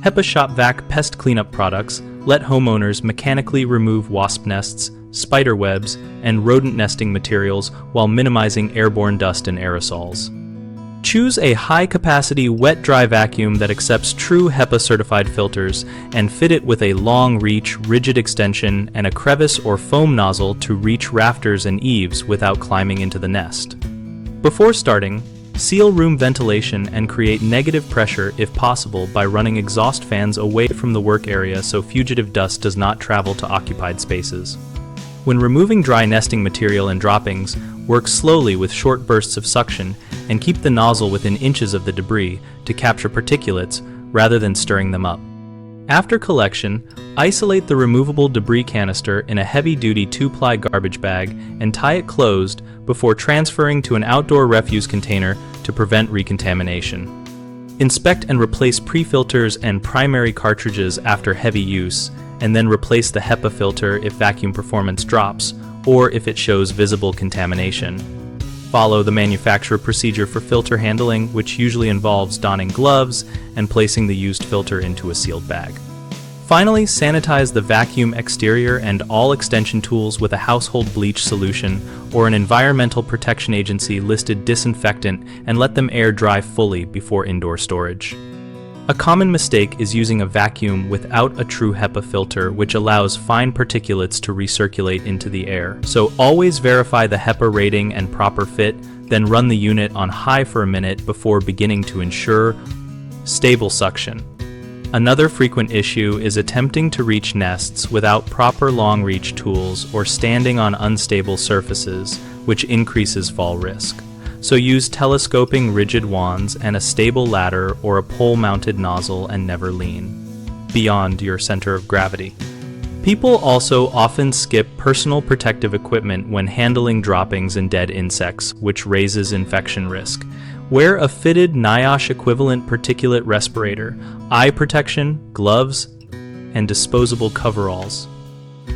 HEPA Shop Vac pest cleanup products let homeowners mechanically remove wasp nests, spider webs, and rodent nesting materials while minimizing airborne dust and aerosols. Choose a high-capacity wet-dry vacuum that accepts true HEPA-certified filters and fit it with a long-reach, rigid extension and a crevice or foam nozzle to reach rafters and eaves without climbing into the nest. Before starting, seal room ventilation and create negative pressure if possible by running exhaust fans away from the work area so fugitive dust does not travel to occupied spaces. When removing dry nesting material and droppings, work slowly with short bursts of suction and keep the nozzle within inches of the debris to capture particulates rather than stirring them up. After collection, isolate the removable debris canister in a heavy-duty 2-ply garbage bag and tie it closed before transferring to an outdoor refuse container to prevent recontamination. Inspect and replace pre-filters and primary cartridges after heavy use, and then replace the HEPA filter if vacuum performance drops or if it shows visible contamination. Follow the manufacturer procedure for filter handling, which usually involves donning gloves and placing the used filter into a sealed bag. Finally, sanitize the vacuum exterior and all extension tools with a household bleach solution or an environmental protection agency listed disinfectant and let them air dry fully before indoor storage. A common mistake is using a vacuum without a true HEPA filter, which allows fine particulates to recirculate into the air. So always verify the HEPA rating and proper fit, then run the unit on high for a minute before beginning to ensure stable suction. Another frequent issue is attempting to reach nests without proper long-reach tools or standing on unstable surfaces, which increases fall risk. So use telescoping rigid wands and a stable ladder or a pole-mounted nozzle and never lean beyond your center of gravity. People also often skip personal protective equipment when handling droppings and dead insects, which raises infection risk. Wear a fitted NIOSH equivalent particulate respirator, eye protection, gloves, and disposable coveralls.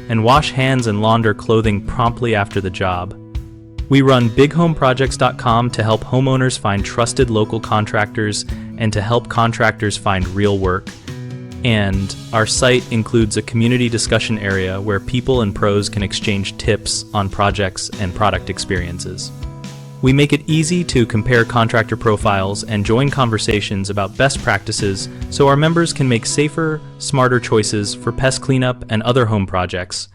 And wash hands and launder clothing promptly after the job. We run bighomeprojects.com to help homeowners find trusted local contractors and to help contractors find real work. And our site includes a community discussion area where people and pros can exchange tips on projects and product experiences. We make it easy to compare contractor profiles and join conversations about best practices so our members can make safer, smarter choices for pest cleanup and other home projects.